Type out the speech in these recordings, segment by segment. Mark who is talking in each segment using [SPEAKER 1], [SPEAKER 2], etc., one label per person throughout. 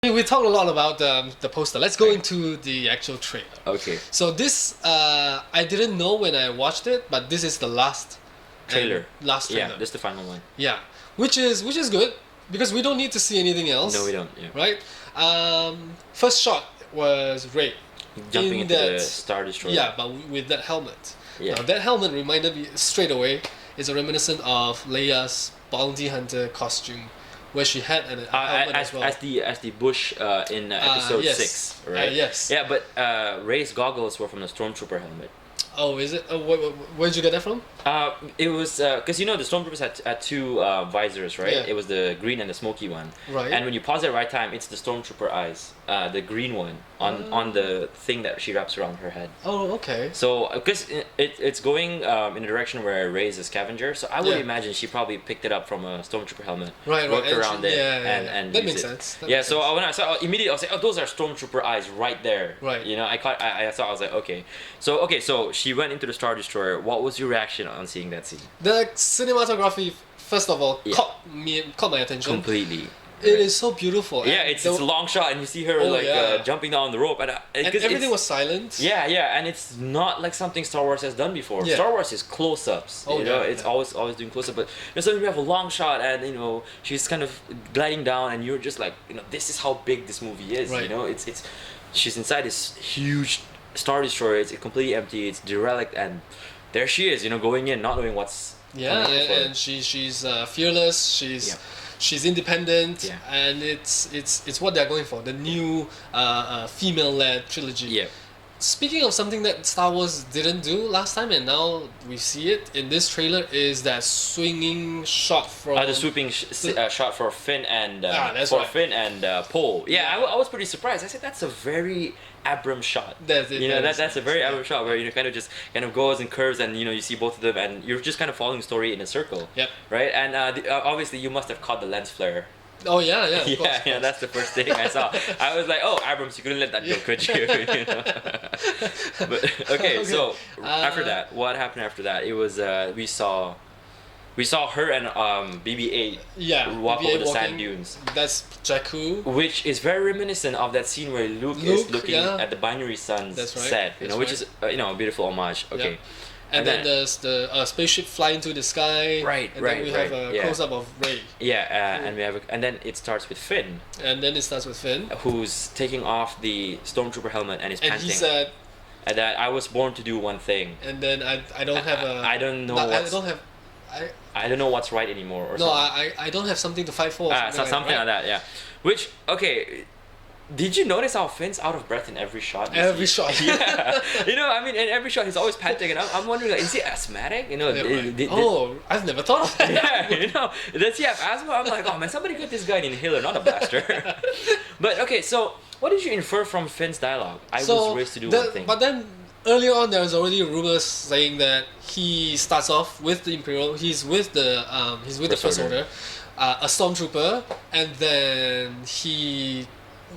[SPEAKER 1] We talked a lot about the poster. Let's go into the actual trailer.
[SPEAKER 2] Okay.
[SPEAKER 1] So this, I didn't know when I watched it, but this is the last
[SPEAKER 2] Trailer.
[SPEAKER 1] Last trailer.
[SPEAKER 2] Yeah, this is the final one.
[SPEAKER 1] Yeah, which is good because we don't need to see anything else.
[SPEAKER 2] No, we don't. Yeah.
[SPEAKER 1] Right. First shot was Rey
[SPEAKER 2] Jumping
[SPEAKER 1] in
[SPEAKER 2] into
[SPEAKER 1] that,
[SPEAKER 2] the Star Destroyer.
[SPEAKER 1] Yeah, but with that helmet.
[SPEAKER 2] Yeah.
[SPEAKER 1] Now, that helmet reminded me straight away. It's a reminiscent of Leia's bounty hunter costume, where she had a helmet as well.
[SPEAKER 2] As the Bush in episode
[SPEAKER 1] yes.
[SPEAKER 2] 6, right?
[SPEAKER 1] Yes.
[SPEAKER 2] Yeah, but Rey's goggles were from the Stormtrooper helmet.
[SPEAKER 1] Oh, is it? Where'd you get that from?
[SPEAKER 2] It was because the Stormtroopers had two visors, right?
[SPEAKER 1] Yeah.
[SPEAKER 2] It was the green and the smoky one.
[SPEAKER 1] Right.
[SPEAKER 2] And when you pause at the right time, it's the Stormtrooper eyes, the green one on the thing that she wraps around her head.
[SPEAKER 1] Oh, okay.
[SPEAKER 2] So because it's going in a direction where Rey is a scavenger, so I would imagine she probably picked it up from a Stormtrooper helmet, worked around it, and
[SPEAKER 1] that
[SPEAKER 2] used
[SPEAKER 1] makes
[SPEAKER 2] it.
[SPEAKER 1] sense.
[SPEAKER 2] So when I saw it, immediately I was like, oh, those are Stormtrooper eyes right there.
[SPEAKER 1] Right.
[SPEAKER 2] I saw. I was like, okay. So she went into the Star Destroyer. What was your reaction on seeing that scene?
[SPEAKER 1] The cinematography, first of all, caught my attention.
[SPEAKER 2] Completely.
[SPEAKER 1] It is so beautiful.
[SPEAKER 2] Yeah, it's a long shot, and you see her jumping down the rope, and
[SPEAKER 1] everything was silent.
[SPEAKER 2] Yeah, and it's not like something Star Wars has done before.
[SPEAKER 1] Yeah.
[SPEAKER 2] Star Wars is close-ups. It's always doing close-up, but suddenly we have a long shot, and she's kind of gliding down, and you're just like, this is how big this movie is.
[SPEAKER 1] Right.
[SPEAKER 2] It's she's inside this huge Star Destroyer. It's completely empty. It's derelict, and there she is. Going in, not knowing what's
[SPEAKER 1] and she's fearless. She's independent, and it's what they're going for, the new female-led trilogy.
[SPEAKER 2] Yeah.
[SPEAKER 1] Speaking of something that Star Wars didn't do last time, and now we see it in this trailer, is that swinging shot from
[SPEAKER 2] the swooping shot for Finn and Finn and Poe. Yeah, I was pretty surprised. I said that's a very Abram shot.
[SPEAKER 1] That's it.
[SPEAKER 2] That's a very Abram shot where kind of goes and curves, and you see both of them, and you're just kind of following the story in a circle.
[SPEAKER 1] Yep.
[SPEAKER 2] Right, and obviously you must have caught the lens flare.
[SPEAKER 1] Oh yeah, of course.
[SPEAKER 2] That's the first thing I saw. I was like, oh, Abrams, you couldn't let that go, could you? But okay, so after that, what happened after that? It was we saw her and BB-8 walk over the sand dunes.
[SPEAKER 1] That's Jakku.
[SPEAKER 2] Which is very reminiscent of that scene where Luke is looking at the Binary Suns set, which is a beautiful homage. Okay.
[SPEAKER 1] Yeah. And then there's the spaceship flying into the sky. And then we have a close-up of Rey.
[SPEAKER 2] And then it starts with Finn. Who's taking off the Stormtrooper helmet and is panting.
[SPEAKER 1] And he said,
[SPEAKER 2] and that I was born to do one thing.
[SPEAKER 1] And then I don't have a...
[SPEAKER 2] I don't know I don't know what's right anymore. Or something.
[SPEAKER 1] I don't have something to fight for.
[SPEAKER 2] Something like that, yeah. Which, okay... Did you notice how Finn's out of breath in every shot?
[SPEAKER 1] Every shot.
[SPEAKER 2] Yeah. In every shot he's always panting, and I'm wondering, is he asthmatic?
[SPEAKER 1] I've never thought of that.
[SPEAKER 2] Yeah, does he have asthma? I'm like, oh man, somebody get this guy an inhaler, not a blaster. But okay, so what did you infer from Finn's dialogue? I was raised to do one thing.
[SPEAKER 1] But then earlier on, there was already rumors saying that he starts off with the Imperial. He's with the First Order, a stormtrooper, and then he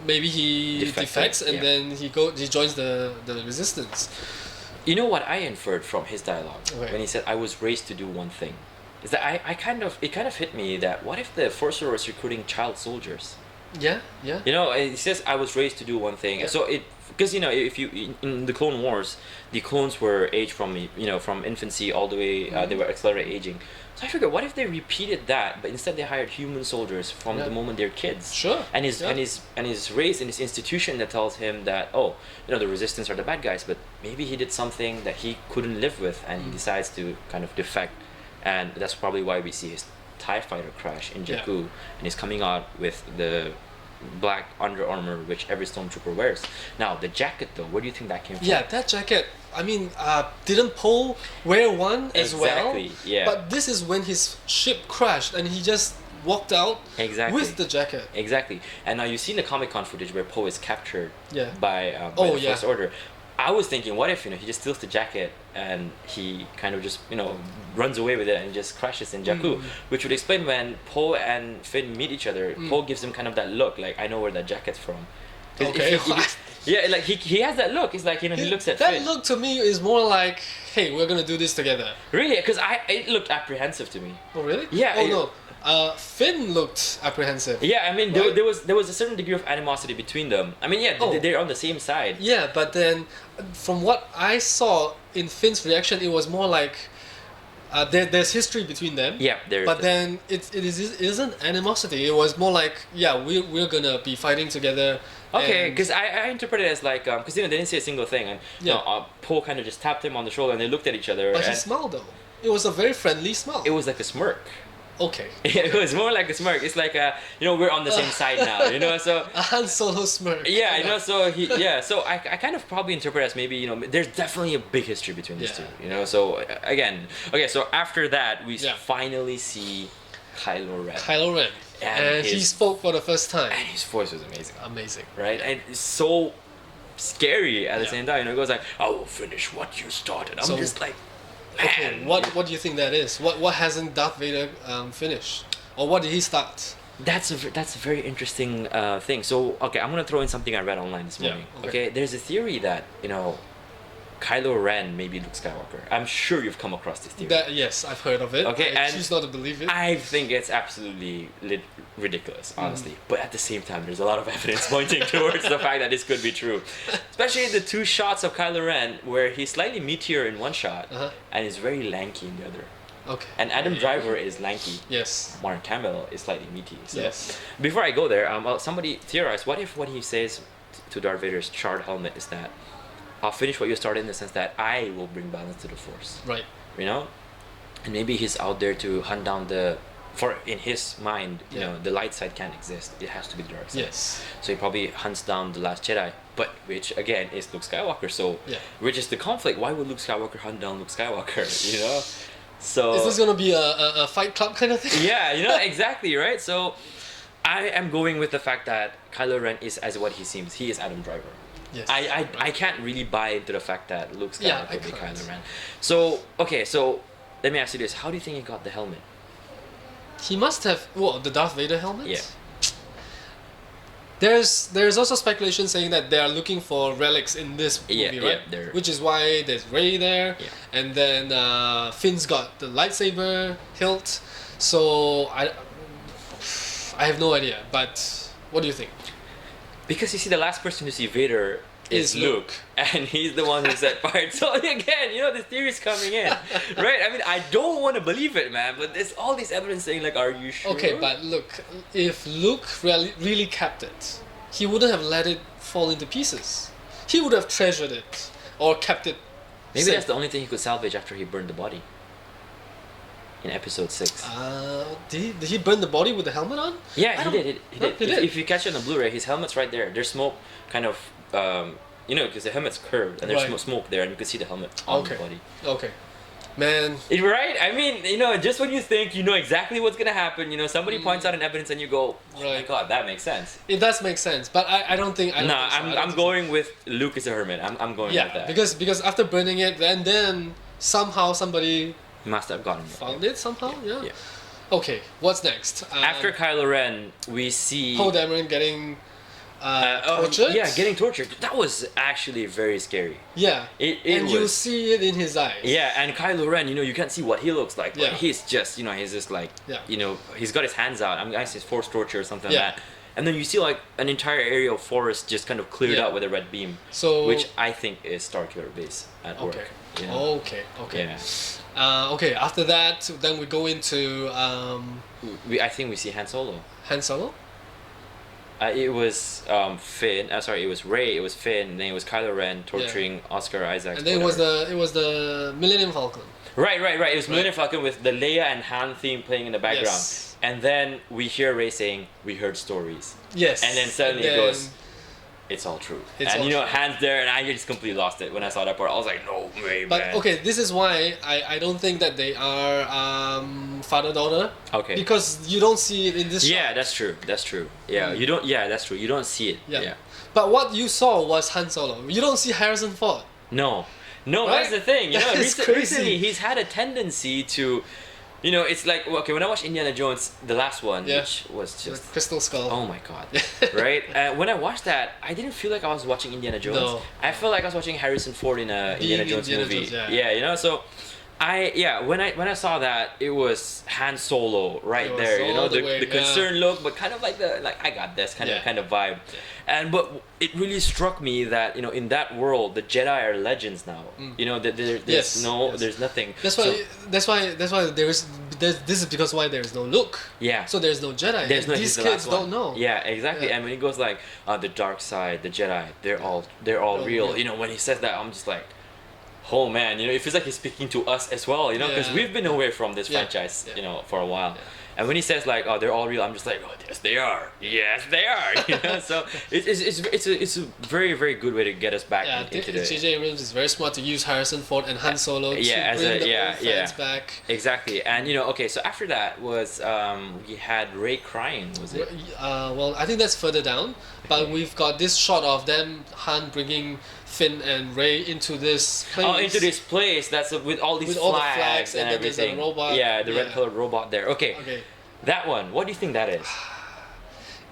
[SPEAKER 1] defects and then he joins the resistance.
[SPEAKER 2] You know what I inferred from his dialogue when he said I was raised to do one thing, is that it kind of hit me that what if the Force Order was recruiting child soldiers?
[SPEAKER 1] Yeah.
[SPEAKER 2] He says I was raised to do one thing. Yeah. So because if you in the Clone Wars, the clones were aged from infancy all the way they were accelerated aging. So I figured, what if they repeated that, but instead they hired human soldiers from the moment they're kids?
[SPEAKER 1] Sure.
[SPEAKER 2] And he's raised in this institution that tells him that the Resistance are the bad guys, but maybe he did something that he couldn't live with, and he decides to kind of defect, and that's probably why we see his TIE fighter crash in Jakku, and he's coming out with the black Under Armour which every stormtrooper wears. Now the jacket though, where do you think that came from?
[SPEAKER 1] Yeah, that jacket. I mean, didn't Poe wear one as well?
[SPEAKER 2] Exactly. Yeah.
[SPEAKER 1] But this is when his ship crashed and he just walked out with the jacket.
[SPEAKER 2] Exactly. And now you've seen the Comic-Con footage where Poe is captured by the First Order. I was thinking, what if he just steals the jacket and he kind of just runs away with it and just crashes in Jakku, which would explain when Poe and Finn meet each other. Poe gives him kind of that look, like I know where that jacket's from,
[SPEAKER 1] Okay.
[SPEAKER 2] Yeah, like he has that look. It's like, you know, he looks at
[SPEAKER 1] that
[SPEAKER 2] Finn.
[SPEAKER 1] look to me is more like, hey, we're gonna do this together.
[SPEAKER 2] Really? Because it looked apprehensive to me.
[SPEAKER 1] Oh really?
[SPEAKER 2] Yeah.
[SPEAKER 1] Oh no. Finn looked apprehensive.
[SPEAKER 2] Yeah, I mean,
[SPEAKER 1] Right?
[SPEAKER 2] there was a certain degree of animosity between them. I mean, yeah,
[SPEAKER 1] Oh.
[SPEAKER 2] they're on the same side.
[SPEAKER 1] Yeah, but then from what I saw in Finn's reaction, it was more like there's history between them.
[SPEAKER 2] Yeah, there.
[SPEAKER 1] But then it isn't animosity. It was more like, yeah, we're gonna be fighting together.
[SPEAKER 2] Okay,
[SPEAKER 1] and-
[SPEAKER 2] because I interpret it as like, because, you know, they didn't say a single thing, and you
[SPEAKER 1] Yeah.
[SPEAKER 2] know, Poe kind of just tapped him on the shoulder, and they looked at each other,
[SPEAKER 1] But he
[SPEAKER 2] and
[SPEAKER 1] smiled though. It was a very friendly smile.
[SPEAKER 2] it was like a smirk.
[SPEAKER 1] Okay.
[SPEAKER 2] It was more like a smirk. It's like, you know, we're on the same side now, you know, so.
[SPEAKER 1] A Han Solo smirk.
[SPEAKER 2] Yeah, you know, so I kind of probably interpret as maybe, you know, there's definitely a big history between these
[SPEAKER 1] Yeah.
[SPEAKER 2] two, you know, so again, okay, so after that, we
[SPEAKER 1] Yeah.
[SPEAKER 2] finally see Kylo Ren.
[SPEAKER 1] Kylo Ren. And he
[SPEAKER 2] his-
[SPEAKER 1] spoke for the first time.
[SPEAKER 2] And his voice was amazing,
[SPEAKER 1] Amazing.
[SPEAKER 2] right? And it's so scary at the
[SPEAKER 1] Yeah.
[SPEAKER 2] same time, you know, it goes like, I will finish what you started. I'm
[SPEAKER 1] So-
[SPEAKER 2] just like, man.
[SPEAKER 1] Okay, what do you think that is? What hasn't Darth Vader finished? Or what did he start?
[SPEAKER 2] That's a very interesting thing. So, okay, I'm gonna throw in something I read online this
[SPEAKER 1] Yeah,
[SPEAKER 2] morning.
[SPEAKER 1] okay.
[SPEAKER 2] Okay, there's a theory that, you know, Kylo Ren may be Luke Skywalker. I'm sure you've come across this theory.
[SPEAKER 1] That yes, I've heard of it.
[SPEAKER 2] Okay,
[SPEAKER 1] I
[SPEAKER 2] and
[SPEAKER 1] choose not to believe it.
[SPEAKER 2] I think it's absolutely ridiculous,
[SPEAKER 1] Mm.
[SPEAKER 2] honestly. But at the same time, there's a lot of evidence pointing towards the fact that this could be true. Especially the two shots of Kylo Ren, where he's slightly meatier in one shot
[SPEAKER 1] Uh-huh.
[SPEAKER 2] and is very lanky in the other.
[SPEAKER 1] Okay.
[SPEAKER 2] And Adam Driver is lanky.
[SPEAKER 1] Yes.
[SPEAKER 2] Mark Hamill is slightly meaty. So
[SPEAKER 1] Yes.
[SPEAKER 2] before I go there, somebody theorized, what if what he says to Darth Vader's charred helmet is that, I'll finish what you started, in the sense that I will bring balance to the Force.
[SPEAKER 1] Right.
[SPEAKER 2] You know? And maybe he's out there to hunt down in his mind, you
[SPEAKER 1] Yeah.
[SPEAKER 2] know, the light side can't exist. It has to be the dark side.
[SPEAKER 1] Yes.
[SPEAKER 2] So he probably hunts down the last Jedi, but which again is Luke Skywalker. So
[SPEAKER 1] Yeah.
[SPEAKER 2] which is the conflict? Why would Luke Skywalker hunt down Luke Skywalker? You know? So
[SPEAKER 1] Is this gonna be a fight club kind of thing?
[SPEAKER 2] yeah, you know, exactly, right? So I am going with the fact that Kylo Ren is as what he seems. He is Adam Driver.
[SPEAKER 1] Yes.
[SPEAKER 2] I can't really buy into the fact that Luke
[SPEAKER 1] Yeah,
[SPEAKER 2] Skywalker
[SPEAKER 1] I
[SPEAKER 2] will be
[SPEAKER 1] can't.
[SPEAKER 2] Kylo Ren. So, okay, so let me ask you this. How do you think he got the helmet?
[SPEAKER 1] He must have the Darth Vader helmet?
[SPEAKER 2] Yeah.
[SPEAKER 1] There's also speculation saying that they are looking for relics in this movie,
[SPEAKER 2] Yeah,
[SPEAKER 1] right?
[SPEAKER 2] yeah, they're-
[SPEAKER 1] Which is why there's Rey there,
[SPEAKER 2] Yeah.
[SPEAKER 1] and then Finn's got the lightsaber hilt. So I have no idea, but what do you think?
[SPEAKER 2] Because you see, the last person to see Vader is
[SPEAKER 1] Is
[SPEAKER 2] Luke,
[SPEAKER 1] Luke.
[SPEAKER 2] and he's the one who set fire. So again, you know, this theory is coming in, right? I mean, I don't want to believe it, man, but there's all this evidence saying, like, are you sure?
[SPEAKER 1] Okay, but look, if Luke really kept it, he wouldn't have let it fall into pieces. He would have treasured it or kept it.
[SPEAKER 2] Maybe
[SPEAKER 1] safe.
[SPEAKER 2] that's the only thing he could salvage after he burned the body. In episode 6.
[SPEAKER 1] Did he burn the body with the helmet on?
[SPEAKER 2] Yeah,
[SPEAKER 1] I
[SPEAKER 2] he
[SPEAKER 1] don't-
[SPEAKER 2] did. He
[SPEAKER 1] Huh?
[SPEAKER 2] did.
[SPEAKER 1] He
[SPEAKER 2] If,
[SPEAKER 1] did?
[SPEAKER 2] if you catch it on the Blu-ray, his helmet's right there. There's smoke, kind of, you know, because the helmet's curved, and there's
[SPEAKER 1] Right.
[SPEAKER 2] smoke there, and you can see the helmet on
[SPEAKER 1] Okay.
[SPEAKER 2] the body.
[SPEAKER 1] Okay, man.
[SPEAKER 2] Right? I mean, you know, just when you think you know exactly what's gonna happen, you know, somebody points out an evidence, and you go, "Oh my
[SPEAKER 1] Right.
[SPEAKER 2] god, that makes sense."
[SPEAKER 1] It does make sense, but I don't think. I don't
[SPEAKER 2] No,
[SPEAKER 1] think so. I don't
[SPEAKER 2] I'm
[SPEAKER 1] think so.
[SPEAKER 2] going with Luke is a hermit. I'm going with
[SPEAKER 1] Yeah,
[SPEAKER 2] that.
[SPEAKER 1] because after burning it, and then somehow somebody
[SPEAKER 2] He must have gotten it.
[SPEAKER 1] found it somehow. Yeah.
[SPEAKER 2] Yeah.
[SPEAKER 1] Okay, what's next?
[SPEAKER 2] After Kylo Ren, we see.
[SPEAKER 1] Poe Dameron getting tortured.
[SPEAKER 2] Yeah, getting tortured. That was actually very scary.
[SPEAKER 1] Yeah.
[SPEAKER 2] It
[SPEAKER 1] and you
[SPEAKER 2] was-
[SPEAKER 1] see it in his eyes.
[SPEAKER 2] Yeah, and Kylo Ren, you know, you can't see what he looks like, but
[SPEAKER 1] Yeah.
[SPEAKER 2] he's just, you know, he's just like,
[SPEAKER 1] Yeah.
[SPEAKER 2] you know, he's got his hands out. I'm guessing it's force torture or something
[SPEAKER 1] Yeah.
[SPEAKER 2] like that. And then you see like an entire area of forest just kind of cleared
[SPEAKER 1] Yeah.
[SPEAKER 2] out with a red beam,
[SPEAKER 1] So.
[SPEAKER 2] which I think is Starkiller base at
[SPEAKER 1] Okay.
[SPEAKER 2] work. You know?
[SPEAKER 1] Okay. Okay.
[SPEAKER 2] Yeah.
[SPEAKER 1] Okay. After that, then we go into
[SPEAKER 2] I think we see Han Solo.
[SPEAKER 1] Han Solo.
[SPEAKER 2] It was Finn. Sorry, it was Rey. It was Finn. And then it was Kylo Ren torturing Oscar Isaac.
[SPEAKER 1] And then it was the Millennium Falcon.
[SPEAKER 2] Right. It was
[SPEAKER 1] Right.
[SPEAKER 2] Millennium Falcon with the Leia and Han theme playing in the background.
[SPEAKER 1] Yes.
[SPEAKER 2] And then we hear Rey saying, "We heard stories."
[SPEAKER 1] Yes.
[SPEAKER 2] And then suddenly it goes, "It's all true."
[SPEAKER 1] It's
[SPEAKER 2] And
[SPEAKER 1] all
[SPEAKER 2] you know,
[SPEAKER 1] true.
[SPEAKER 2] Han's there, and I just completely lost it when I saw that part. I was like, "No way,
[SPEAKER 1] But
[SPEAKER 2] man."
[SPEAKER 1] okay, this is why I don't think that they are father daughter.
[SPEAKER 2] Okay.
[SPEAKER 1] Because you don't see it in this.
[SPEAKER 2] Yeah,
[SPEAKER 1] shot.
[SPEAKER 2] that's true. That's true. Yeah, you don't. Yeah, that's true. You don't see it.
[SPEAKER 1] Yeah.
[SPEAKER 2] Yeah.
[SPEAKER 1] But what you saw was Han Solo. You don't see Harrison Ford.
[SPEAKER 2] No,
[SPEAKER 1] Right?
[SPEAKER 2] that's the thing. You know,
[SPEAKER 1] That is crazy.
[SPEAKER 2] recently he's had a tendency to You know, it's like, okay, when I watched Indiana Jones, the last one,
[SPEAKER 1] Yeah.
[SPEAKER 2] which was
[SPEAKER 1] The
[SPEAKER 2] just,
[SPEAKER 1] Crystal Skull.
[SPEAKER 2] oh my god, right? When I watched that, I didn't feel like I was watching Indiana Jones.
[SPEAKER 1] No.
[SPEAKER 2] I felt like I was watching Harrison Ford in a Indiana Jones movie.
[SPEAKER 1] yeah.
[SPEAKER 2] You know, so when I saw that, it was Han Solo right
[SPEAKER 1] It was
[SPEAKER 2] there. You know,
[SPEAKER 1] all the
[SPEAKER 2] the
[SPEAKER 1] way,
[SPEAKER 2] concerned look, but kind of like I got this kind of vibe. And but it really struck me that, you know, in that world the Jedi are legends now. You know, that there's there's nothing.
[SPEAKER 1] That's why this is because why there is no Luke.
[SPEAKER 2] Yeah.
[SPEAKER 1] So there's no Jedi.
[SPEAKER 2] There's no,
[SPEAKER 1] these kids don't know.
[SPEAKER 2] Yeah, exactly.
[SPEAKER 1] Yeah.
[SPEAKER 2] And when he goes like, the dark side, the Jedi, they're all real. You know, when he says that, I'm just like, oh man, you know, it feels like he's speaking to us as well, you know, because we've been away from this franchise, you know, for a while. Yeah. And when he says like, oh, they're all real, I'm just like, oh, yes, they are. Yes, they are. You know, so it's a very, very good way to get us back into the.
[SPEAKER 1] J.J. Abrams is very smart to use Harrison Ford and Han Solo to bring the old fans back.
[SPEAKER 2] Exactly, and you know, okay, so after that was we had Rey crying, was it?
[SPEAKER 1] Well, I think that's further down, but we've got this shot of them, Han bringing Finn and Rey into this place.
[SPEAKER 2] Oh, into this place that's with all these
[SPEAKER 1] all
[SPEAKER 2] flags and everything.
[SPEAKER 1] There's a robot.
[SPEAKER 2] Yeah, the red colored robot there. Okay. That one. What do you think that is?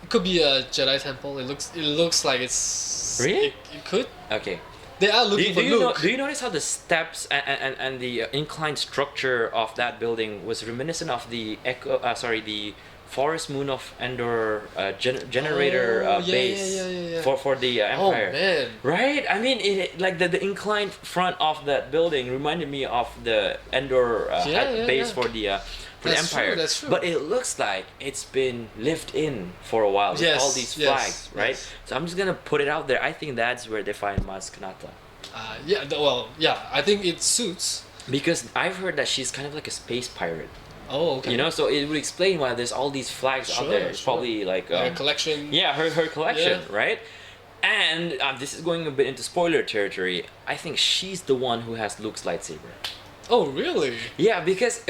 [SPEAKER 1] It could be a Jedi temple. It looks like it's.
[SPEAKER 2] Really?
[SPEAKER 1] It could.
[SPEAKER 2] Okay.
[SPEAKER 1] They are looking for Luke.
[SPEAKER 2] Do you notice how the steps and the inclined structure of that building was reminiscent of the the Forest Moon of Endor generator base for the Empire.
[SPEAKER 1] Oh man!
[SPEAKER 2] Right? I mean, like the inclined front of that building reminded me of the Endor base for the Empire.
[SPEAKER 1] True, that's true.
[SPEAKER 2] But it looks like it's been lived in for a while with all these flags, right? Yes. So I'm just gonna put it out there. I think that's where they find Maz Kanata.
[SPEAKER 1] I think it suits.
[SPEAKER 2] Because I've heard that she's kind of like a space pirate.
[SPEAKER 1] Oh, okay.
[SPEAKER 2] You know, so it would explain why there's all these flags out there. It's probably like
[SPEAKER 1] her collection.
[SPEAKER 2] Yeah, her collection, right? And this is going a bit into spoiler territory. I think she's the one who has Luke's lightsaber.
[SPEAKER 1] Oh, really?
[SPEAKER 2] Yeah, because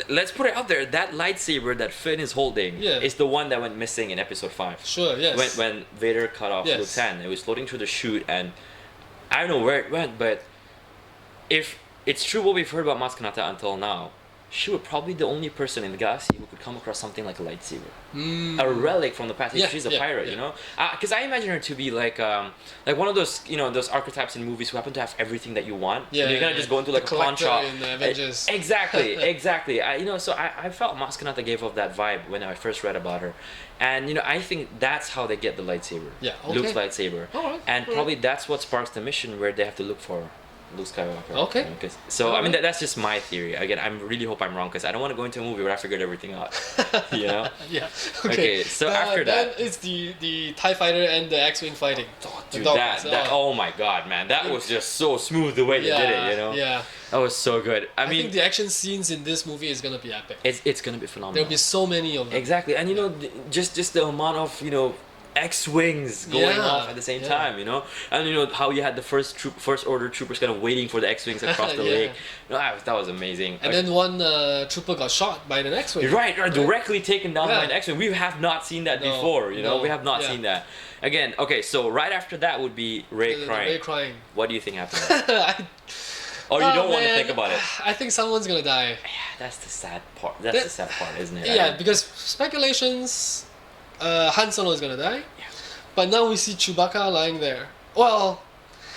[SPEAKER 2] let's put it out there. That lightsaber that Finn is holding is the one that went missing in Episode 5.
[SPEAKER 1] Sure, yes.
[SPEAKER 2] When Vader cut off Luke's hand, it was floating through the chute, and I don't know where it went, but if it's true what we've heard about Maz Kanata until now, she would probably be the only person in the galaxy who could come across something like a lightsaber, a relic from the past. She's a pirate, you know. Because I imagine her to be like one of those, you know, those archetypes in movies who happen to have everything that you want.
[SPEAKER 1] Yeah,
[SPEAKER 2] you're gonna just go into like a pawn shop.
[SPEAKER 1] In the Avengers.
[SPEAKER 2] Exactly. I felt Maz Kanata gave off that vibe when I first read about her, and you know, I think that's how they get the lightsaber.
[SPEAKER 1] Yeah. Okay.
[SPEAKER 2] Luke's lightsaber.
[SPEAKER 1] Alright.
[SPEAKER 2] And probably that's what sparks the mission where they have to look for Luke Skywalker.
[SPEAKER 1] Okay.
[SPEAKER 2] You know, I mean, that's just my theory. Again, I really hope I'm wrong because I don't want to go into a movie where I figured everything out. You know?
[SPEAKER 1] Yeah.
[SPEAKER 2] Okay. So after that,
[SPEAKER 1] it's the TIE fighter and the X-wing fighting.
[SPEAKER 2] Oh, dude, oh my god, man, that was just so smooth the way they did it. You know?
[SPEAKER 1] Yeah.
[SPEAKER 2] That was so good. I mean,
[SPEAKER 1] think the action scenes in this movie is gonna be epic.
[SPEAKER 2] It's gonna be phenomenal.
[SPEAKER 1] There'll be so many of them.
[SPEAKER 2] Exactly, and you know, just the amount of, you know, X-wings going off at the same time, you know, and you know how you had the first order troopers kind of waiting for the X-wings across the lake. You know, that was amazing.
[SPEAKER 1] And then one trooper got shot by the X-wing.
[SPEAKER 2] Right, directly taken down by an X-wing. We have not seen that before, you know. We have not seen that. Again, okay, so right after that would be Rey crying.
[SPEAKER 1] Rey crying.
[SPEAKER 2] What do you think happened? Or you don't want to think about it?
[SPEAKER 1] I think someone's gonna die.
[SPEAKER 2] Yeah, that's the sad part. That's the sad part, isn't it?
[SPEAKER 1] Yeah, because speculations. Han Solo is gonna die, but now we see Chewbacca lying there. Well,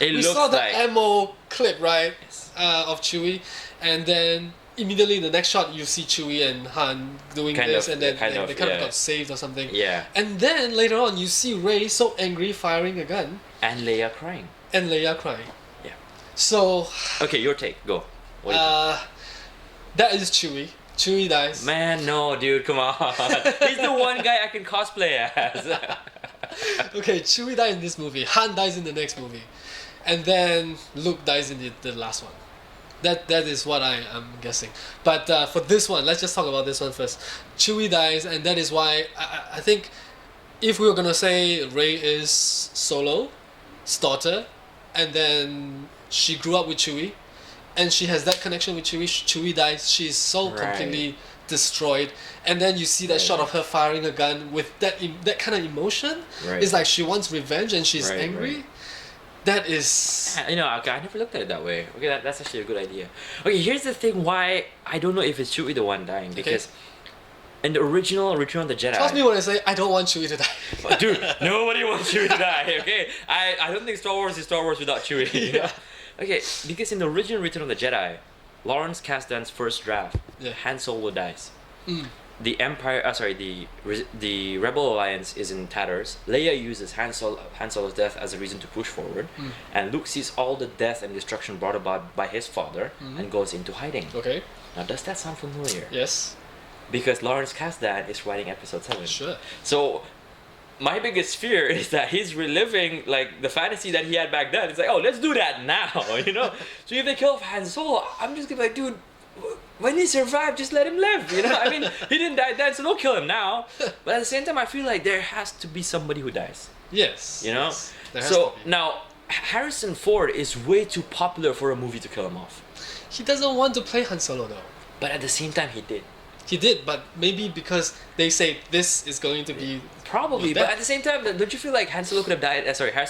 [SPEAKER 1] we saw the ammo clip, right, of Chewie, and then immediately the next shot you see Chewie and Han doing this, and then they kind of got saved or something.
[SPEAKER 2] Yeah.
[SPEAKER 1] And then later on you see Rey so angry firing a gun.
[SPEAKER 2] And Leia crying.
[SPEAKER 1] Yeah. So.
[SPEAKER 2] Okay, your take. Go.
[SPEAKER 1] That is Chewie. Chewie dies.
[SPEAKER 2] Man, no, dude, come on. He's the one guy I can cosplay as.
[SPEAKER 1] Okay, Chewie dies in this movie. Han dies in the next movie, and then Luke dies in the last one. That is what I am guessing. But for this one, let's just talk about this one first. Chewie dies, and that is why I think if we were gonna say Rey is Solo's daughter, and then she grew up with Chewie, and she has that connection with Chewie. Chewie dies. She's so completely destroyed, and then you see that shot of her firing a gun with that kind of emotion. It's like she wants revenge and she's angry. That is...
[SPEAKER 2] You know, okay, I never looked at it that way. Okay, that's actually a good idea. Okay, here's the thing why I don't know if it's Chewie the one dying, because in the original Return of the Jedi...
[SPEAKER 1] Trust me when I say I don't want Chewie to die.
[SPEAKER 2] Dude, nobody wants Chewie to die, okay? I don't think Star Wars is Star Wars without Chewie. You know? Okay, because in the original Return of the Jedi, Lawrence Kasdan's first draft, Han Solo dies. The Empire, the Rebel Alliance is in tatters. Leia uses Han Solo's death as a reason to push forward, and Luke sees all the death and destruction brought about by his father and goes into hiding.
[SPEAKER 1] Okay.
[SPEAKER 2] Now, does that sound familiar?
[SPEAKER 1] Yes.
[SPEAKER 2] Because Lawrence Kasdan is writing Episode 7.
[SPEAKER 1] Sure.
[SPEAKER 2] So, my biggest fear is that he's reliving like the fantasy that he had back then. It's like, oh, let's do that now, you know. So if they kill Han Solo, I'm just gonna be like, dude, when he survived, just let him live, you know. I mean, he didn't die then, so don't kill him now. But at the same time, I feel like there has to be somebody who dies.
[SPEAKER 1] Yes.
[SPEAKER 2] You know.
[SPEAKER 1] Yes. There has
[SPEAKER 2] So
[SPEAKER 1] to be.
[SPEAKER 2] now, Harrison Ford is way too popular for a movie to kill him off.
[SPEAKER 1] He doesn't want to play Han Solo though.
[SPEAKER 2] But at the same time, he did.
[SPEAKER 1] He did, but maybe because they say this is going to be...
[SPEAKER 2] Probably, but at the same time, don't you feel like Harrison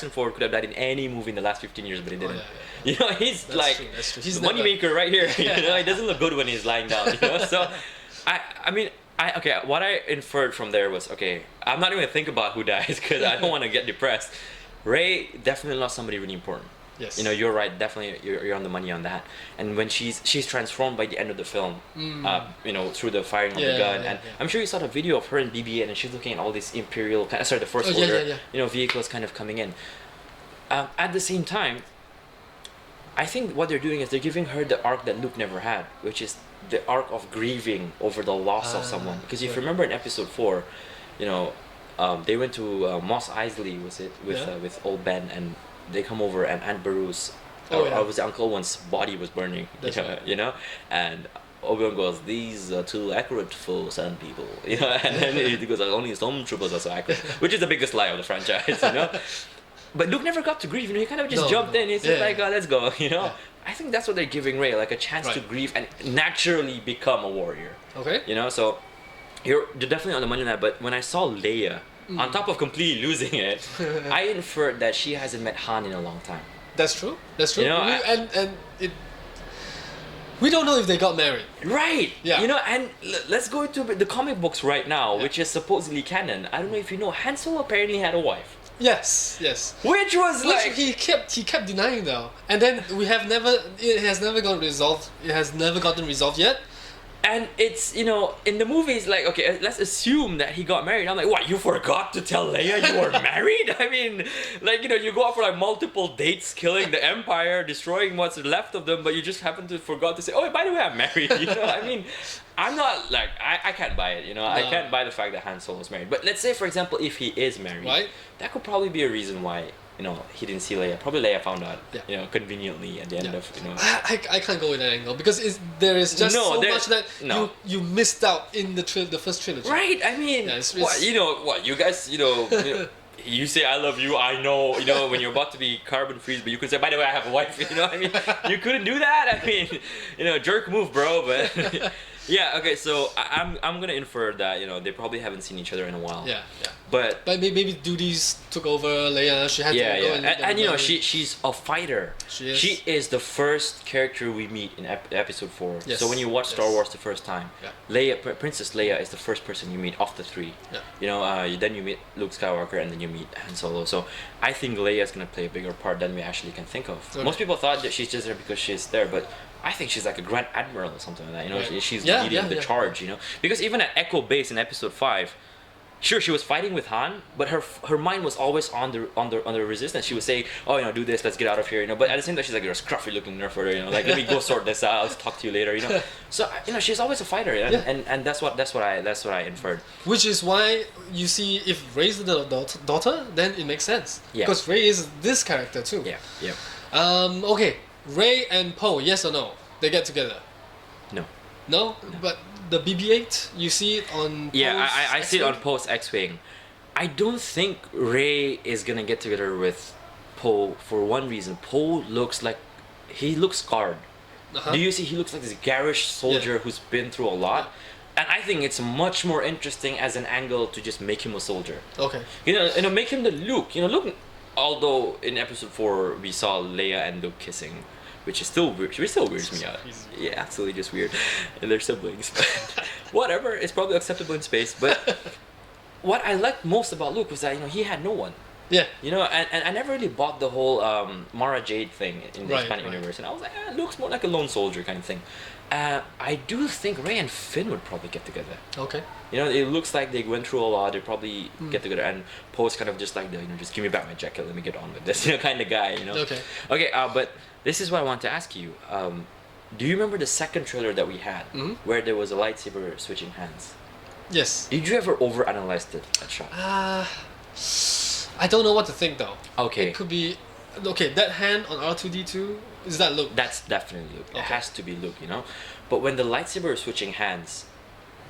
[SPEAKER 2] Ford could have died in any movie in the last 15 years, but he didn't.
[SPEAKER 1] Yeah.
[SPEAKER 2] You know, he's
[SPEAKER 1] That's
[SPEAKER 2] like
[SPEAKER 1] true, that's true. He's
[SPEAKER 2] the moneymaker right here. You know, he doesn't look good when he's lying down. You know, so I mean, what I inferred from there was, okay, I'm not even gonna think about who dies because I don't want to get depressed. Rey definitely lost somebody really important.
[SPEAKER 1] Yes.
[SPEAKER 2] You know, you're right. Definitely, you're on the money on that. And when she's transformed by the end of the film, you know, through the firing of the gun, and I'm sure you saw the video of her in BB-8, and she's looking at all these Imperial, the First Order, you know, vehicles kind of coming in. At the same time, I think what they're doing is they're giving her the arc that Luke never had, which is the arc of grieving over the loss of someone. Because if you remember in Episode 4, you know, they went to Mos Eisley, was it, with old Ben, and they come over and Aunt Beru's, or was it Uncle Owen's body was burning, you know, and Obi-Wan goes, these are too accurate for some people, you know, and then he goes, only some troopers are so accurate, which is the biggest lie of the franchise, you know. But Luke never got to grieve, you know, he kind of just jumped in, he's just like, oh, let's go, you know. I think that's what they're giving Rey, like a chance to grieve and naturally become a warrior.
[SPEAKER 1] Okay.
[SPEAKER 2] You know, so you're definitely on the money on that, but when I saw Leia, on top of completely losing it, I inferred that she hasn't met Han in a long time.
[SPEAKER 1] That's true. That's true.
[SPEAKER 2] You know,
[SPEAKER 1] we don't know if they got married.
[SPEAKER 2] Right.
[SPEAKER 1] Yeah.
[SPEAKER 2] You know, and let's go into the comic books right now, which is supposedly canon. I don't know if you know, Han Solo apparently had a wife.
[SPEAKER 1] Yes. Yes.
[SPEAKER 2] Which was like
[SPEAKER 1] he kept denying though, and then it has never gotten resolved. It has never gotten resolved yet.
[SPEAKER 2] And it's, you know, in the movies, like, okay, let's assume that he got married. I'm like, what, you forgot to tell Leia you were married? I mean, like, you know, you go out for like multiple dates, killing the Empire, destroying what's left of them, but you just happen to forgot to say, oh, by the way, I'm married. You know, I mean, I'm not, like, I can't buy it, you know, I can't buy the fact that Han Solo is married. But let's say, for example, if he is married, that could probably be a reason why, you know, he didn't see Leia. Probably Leia found out, you know, conveniently at the end of, you know.
[SPEAKER 1] I can't go with that angle because there is just so much that you missed out in the first trilogy.
[SPEAKER 2] Right. I mean, what, you know, what you guys, you know, you say I love you. I know, you know, when you're about to be carbon freeze, but you could say, by the way, I have a wife. You know, I mean, you couldn't do that. I mean, you know, jerk move, bro. But yeah, okay. So I'm gonna infer that, you know, they probably haven't seen each other in a while.
[SPEAKER 1] Yeah.
[SPEAKER 2] But
[SPEAKER 1] maybe duties took over Leia. She had to go
[SPEAKER 2] and you know, she's a fighter.
[SPEAKER 1] She
[SPEAKER 2] is the first character we meet in Episode 4.
[SPEAKER 1] Yes.
[SPEAKER 2] So when you watch Star Wars the first time, Princess Leia is the first person you meet of the three.
[SPEAKER 1] Yeah.
[SPEAKER 2] You know, then you meet Luke Skywalker and then you meet Han Solo. So I think Leia is gonna play a bigger part than we actually can think of. Okay. Most people thought that she's just there because she's there, but I think she's like a Grand Admiral or something like that. You know, she's leading the charge. You know, because even at Echo Base in Episode 5. Sure, she was fighting with Han, but her mind was always on the Resistance. She would say, "Oh, you know, do this. Let's get out of here." You know, but at the same time, she's like, "You're a scruffy-looking nerfer." You know, like, let me go sort this out. I'll talk to you later. You know, so you know, she's always a fighter, and that's what I inferred.
[SPEAKER 1] Which is why you see if Rey's the daughter, then it makes sense. Yeah. Because Rey is this character too.
[SPEAKER 2] Yeah.
[SPEAKER 1] Okay, Rey and Poe, yes or no? They get together. No, but the BB-8, you see it on Poe's
[SPEAKER 2] I see it on Poe's X-Wing. I don't think Rey is gonna get together with Poe for one reason. Poe looks scarred. Do you see he looks like this garish soldier who's been through a lot? And I think it's much more interesting as an angle to just make him a soldier.
[SPEAKER 1] Okay.
[SPEAKER 2] You know, make him the Luke. You know, Luke although in episode 4 we saw Leia and Luke kissing, which is still weird. Which still weirds me out. Yeah, absolutely just weird. And they're siblings. But whatever, it's probably acceptable in space. But what I liked most about Luke was that, you know, he had no one.
[SPEAKER 1] Yeah.
[SPEAKER 2] You know, and I never really bought the whole Mara Jade thing in the expanded universe. And I was like, Luke's more like a lone soldier kind of thing. I do think Rey and Finn would probably get together.
[SPEAKER 1] Okay.
[SPEAKER 2] You know, it looks like they went through a lot. They probably get together, and Poe's kind of just like the, you know, just give me back my jacket, let me get on with this, you know, kind of guy. You know.
[SPEAKER 1] Okay.
[SPEAKER 2] Okay. But this is what I want to ask you. Do you remember the second trailer that we had, where there was a lightsaber switching hands?
[SPEAKER 1] Yes.
[SPEAKER 2] Did you ever overanalyze that shot?
[SPEAKER 1] I don't know what to think though.
[SPEAKER 2] Okay.
[SPEAKER 1] It could be. Okay, that hand on R2D2, is that Luke?
[SPEAKER 2] That's definitely Luke.
[SPEAKER 1] Okay.
[SPEAKER 2] It has to be Luke, you know. But when the lightsaber is switching hands,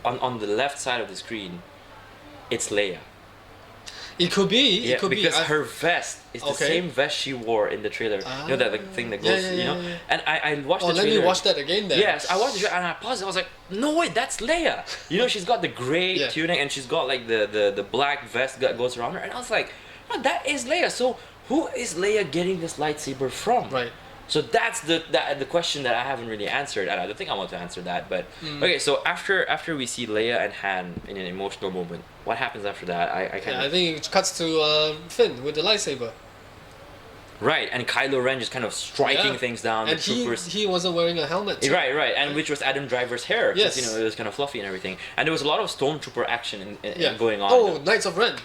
[SPEAKER 2] on the left side of the screen, it's Leia.
[SPEAKER 1] It could be.
[SPEAKER 2] Yeah,
[SPEAKER 1] it could
[SPEAKER 2] because
[SPEAKER 1] be.
[SPEAKER 2] her vest is the same vest she wore in the trailer. You know that like, thing that goes, you know.
[SPEAKER 1] Yeah.
[SPEAKER 2] And I watched the
[SPEAKER 1] let
[SPEAKER 2] trailer.
[SPEAKER 1] me watch that again then.
[SPEAKER 2] Yes, I watched the trailer and I paused. I was like, no wait, that's Leia. You know, she's got the gray tunic and she's got like the black vest that goes around her. And I was like, oh, that is Leia. So who is Leia getting this lightsaber from?
[SPEAKER 1] Right.
[SPEAKER 2] So that's the question that I haven't really answered, and I don't think I want to answer that. But okay, so after we see Leia and Han in an emotional moment, what happens after that? I
[SPEAKER 1] think it cuts to Finn with the lightsaber.
[SPEAKER 2] Right, and Kylo Ren just kind of striking things down.
[SPEAKER 1] And
[SPEAKER 2] the troopers.
[SPEAKER 1] he wasn't wearing a helmet. Too.
[SPEAKER 2] Right, and which was Adam Driver's hair.
[SPEAKER 1] Yes.
[SPEAKER 2] You know, it was kind of fluffy and everything, and there was a lot of stormtrooper action going on.
[SPEAKER 1] Oh, Knights of Ren.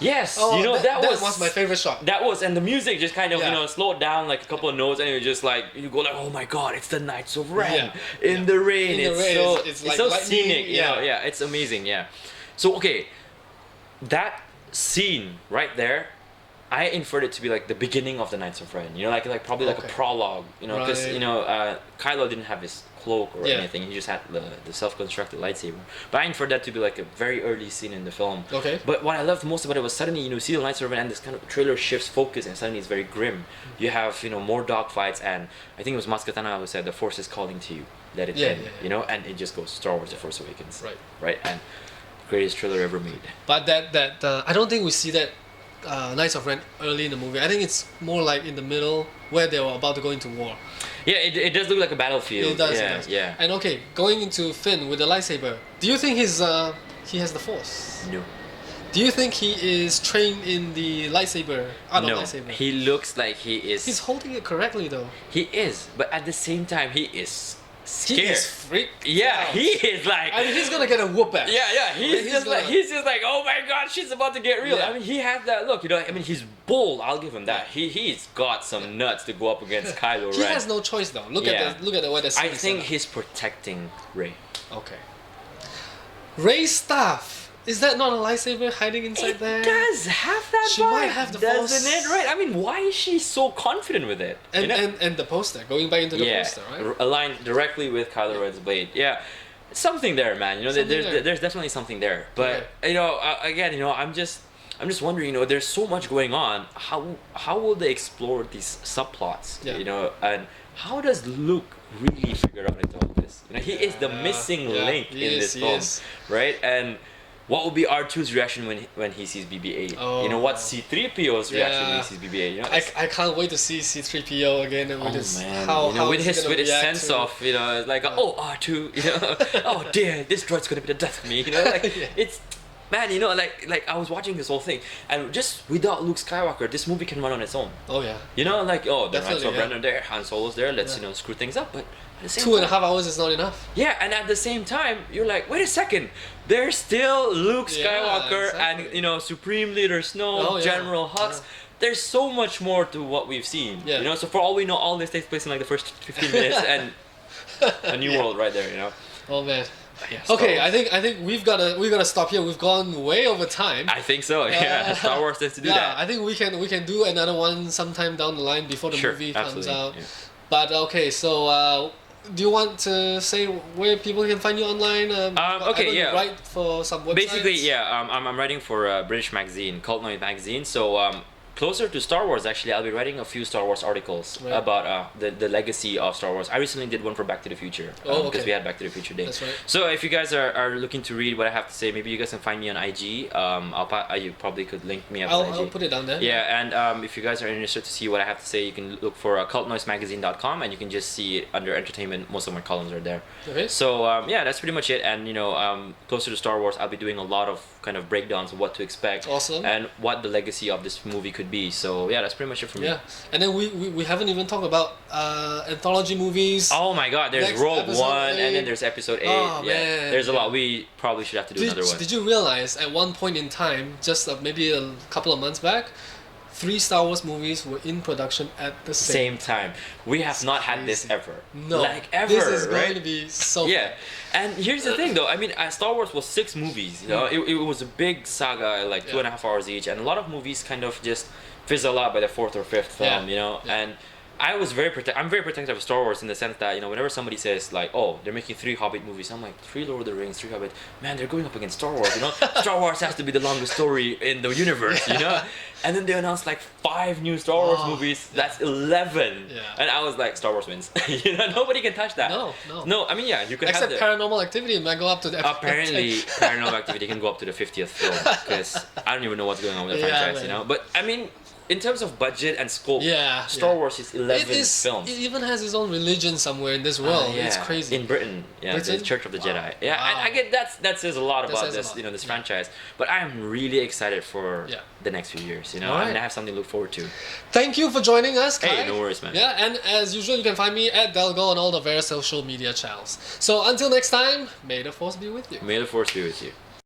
[SPEAKER 2] Yes,
[SPEAKER 1] oh,
[SPEAKER 2] you know that
[SPEAKER 1] was my favorite shot.
[SPEAKER 2] That was, and the music just kind of you know slowed down like a couple of notes, and it was just like you go like, oh my god, it's the Knights of Ren in the rain. It's like so scenic.
[SPEAKER 1] Yeah,
[SPEAKER 2] you know, it's amazing. Yeah. So okay, that scene right there, I inferred it to be like the beginning of the Knights of Ren. You know, like probably like a prologue. You know, because you know Kylo didn't have his cloak or anything. He just had the self-constructed lightsaber. But I inferred that to be like a very early scene in the film.
[SPEAKER 1] Okay.
[SPEAKER 2] But what I loved most about it was suddenly, you know, see the Knights of Ren and this kind of trailer shifts focus and suddenly it's very grim. You have, you know, more dogfights and I think it was Maz Kanata who said the Force is calling to you. Let it in. You know, and it just goes Star Wars: The Force Awakens. Right. And greatest trailer ever made.
[SPEAKER 1] But that I don't think we see that Knights of Ren early in the movie. I think it's more like in the middle where they were about to go into war.
[SPEAKER 2] Yeah, it does look like a battlefield.
[SPEAKER 1] It does.
[SPEAKER 2] Yeah.
[SPEAKER 1] And okay, going into Finn with the lightsaber. Do you think he has the Force?
[SPEAKER 2] No.
[SPEAKER 1] Do you think he is trained in the lightsaber? Lightsaber.
[SPEAKER 2] He looks like he is.
[SPEAKER 1] He's holding it correctly though.
[SPEAKER 2] He is, but at the same time, he is scared.
[SPEAKER 1] He is freaked.
[SPEAKER 2] Yeah, he is like.
[SPEAKER 1] I mean, he's gonna get a whoop ass.
[SPEAKER 2] Yeah. He's just like, oh my god, shit's about to get real.
[SPEAKER 1] Yeah.
[SPEAKER 2] I mean, he has that look. You know, I mean, he's bold. I'll give him that. He's got some nuts to go up against Kylo Ren.
[SPEAKER 1] He has no choice though. Look at the way the
[SPEAKER 2] I think he's protecting Rey.
[SPEAKER 1] Okay. Rey's staff. Is that not a lightsaber hiding inside there?
[SPEAKER 2] It does have that
[SPEAKER 1] She
[SPEAKER 2] vibe,
[SPEAKER 1] might have the Force.
[SPEAKER 2] doesn't it? Right. I mean, why is she so confident with it?
[SPEAKER 1] And
[SPEAKER 2] you know?
[SPEAKER 1] and the poster, going back into the poster, right?
[SPEAKER 2] Aligned directly with Kylo Ren's blade. Yeah. Something there, man. You know, there's definitely something there. But you know, again, you know, I'm just wondering. You know, there's so much going on. How will they explore these subplots?
[SPEAKER 1] Yeah.
[SPEAKER 2] You know, and how does Luke really figure out into all this? You know, he is the missing link in this film, right? And what will be R2's reaction when he sees BB-8?
[SPEAKER 1] Oh.
[SPEAKER 2] You know, what's C-3PO's reaction when he sees BB-8? You know,
[SPEAKER 1] I can't wait to see C-3PO again with his
[SPEAKER 2] with his sense of, you know, it's like oh R2, you know, oh dear, this droid's gonna be the death of me, you know, like it's man, you know, like I was watching this whole thing and just without Luke Skywalker, this movie can run on its own.
[SPEAKER 1] Oh yeah.
[SPEAKER 2] You know, like the Knights of
[SPEAKER 1] yeah.
[SPEAKER 2] Ren are there, Han Solo's there, let's you know screw things up, but.
[SPEAKER 1] 2.5 hours is not enough.
[SPEAKER 2] Yeah, and at the same time, you're like, wait a second, there's still Luke Skywalker and you know Supreme Leader Snoke, General Hux. Yeah. There's so much more to what we've seen.
[SPEAKER 1] Yeah.
[SPEAKER 2] You know, so for all we know, all this takes place in like the first 15 minutes and a new world right there. You know.
[SPEAKER 1] Oh man. Yeah, okay, I think we've gotta stop here. We've gone way over time.
[SPEAKER 2] I think so. Yeah, Star Wars tends to do that.
[SPEAKER 1] I think we can do another one sometime down the line before the movie comes out. Yeah. But okay, so. Do you want to say where people can find you online? Write for some websites?
[SPEAKER 2] Basically, I'm writing for a British magazine, Cult Noise Magazine. So closer to Star Wars, actually, I'll be writing a few Star Wars articles
[SPEAKER 1] Right.
[SPEAKER 2] about the legacy of Star Wars. I recently did one for Back to the Future
[SPEAKER 1] Oh,
[SPEAKER 2] because
[SPEAKER 1] okay.
[SPEAKER 2] we had Back to the Future Day.
[SPEAKER 1] That's right.
[SPEAKER 2] So if you guys are looking to read what I have to say, maybe you guys can find me on IG. You probably could link me up on IG.
[SPEAKER 1] I'll put it down there.
[SPEAKER 2] Yeah, and if you guys are interested to see what I have to say, you can look for cultnoisemagazine.com, and you can just see it under entertainment. Most of my columns are there.
[SPEAKER 1] Okay.
[SPEAKER 2] So yeah, that's pretty much it. And closer to Star Wars, I'll be doing a lot of kind of breakdowns of what to expect
[SPEAKER 1] Awesome.
[SPEAKER 2] and what the legacy of this movie could be. So yeah, that's pretty much it for me.
[SPEAKER 1] Yeah, and then we haven't even talked about anthology movies.
[SPEAKER 2] Oh my God, there's
[SPEAKER 1] Next
[SPEAKER 2] Rogue
[SPEAKER 1] episode
[SPEAKER 2] One, and
[SPEAKER 1] 8.
[SPEAKER 2] then there's Episode 8.
[SPEAKER 1] Oh,
[SPEAKER 2] Yeah,
[SPEAKER 1] man.
[SPEAKER 2] there's a
[SPEAKER 1] Yeah.
[SPEAKER 2] lot. We probably should have to do another one.
[SPEAKER 1] Did you realize at one point in time, just maybe a couple of months back, 3 Star Wars movies were in production at the
[SPEAKER 2] Same time. We have not had this
[SPEAKER 1] crazy.
[SPEAKER 2] ever.
[SPEAKER 1] No,
[SPEAKER 2] Like ever,
[SPEAKER 1] this is
[SPEAKER 2] right?
[SPEAKER 1] going to be so.
[SPEAKER 2] Yeah, and here's the thing though. I mean, Star Wars was 6 movies. You know, it was a big saga, like 2.5 hours each, and a lot of movies kind of just fizzle out by the 4th or 5th film.
[SPEAKER 1] Yeah.
[SPEAKER 2] You know,
[SPEAKER 1] Yeah.
[SPEAKER 2] and I'm very protective of Star Wars in the sense that whenever somebody says like, oh, they're making 3 Hobbit movies, I'm like 3 Lord of the Rings, 3 Hobbit. Man, they're going up against Star Wars. Star Wars has to be the longest story in the universe. And then they announced like 5 new Star Wars movies. That's 11.
[SPEAKER 1] Yeah.
[SPEAKER 2] And I was like, Star Wars wins. Nobody can touch that. No. I mean, yeah, you can
[SPEAKER 1] Except
[SPEAKER 2] have the.
[SPEAKER 1] Paranormal Activity, it might go up to the.
[SPEAKER 2] Apparently, Paranormal Activity can go up to the 50th film because I don't even know what's going on with the franchise.
[SPEAKER 1] man.
[SPEAKER 2] But I mean, in terms of budget and scope,
[SPEAKER 1] Yeah,
[SPEAKER 2] Star
[SPEAKER 1] yeah.
[SPEAKER 2] Wars is 11 films.
[SPEAKER 1] It even has its own religion somewhere in this world.
[SPEAKER 2] Yeah.
[SPEAKER 1] It's crazy.
[SPEAKER 2] In Britain, the
[SPEAKER 1] Britain?
[SPEAKER 2] Church of the Jedi.
[SPEAKER 1] Wow.
[SPEAKER 2] Yeah,
[SPEAKER 1] Wow.
[SPEAKER 2] I get that says a lot
[SPEAKER 1] That
[SPEAKER 2] about
[SPEAKER 1] says a
[SPEAKER 2] this,
[SPEAKER 1] lot.
[SPEAKER 2] this franchise. But I am really excited for
[SPEAKER 1] Yeah.
[SPEAKER 2] the next few years.
[SPEAKER 1] All
[SPEAKER 2] I
[SPEAKER 1] right.
[SPEAKER 2] mean, I have something to look forward to.
[SPEAKER 1] Thank you for joining us, Khai.
[SPEAKER 2] Hey, no worries, man.
[SPEAKER 1] Yeah, and as usual, you can find me at Delgo on all the various social media channels. So until next time, may the Force be with you.
[SPEAKER 2] May the Force be with you.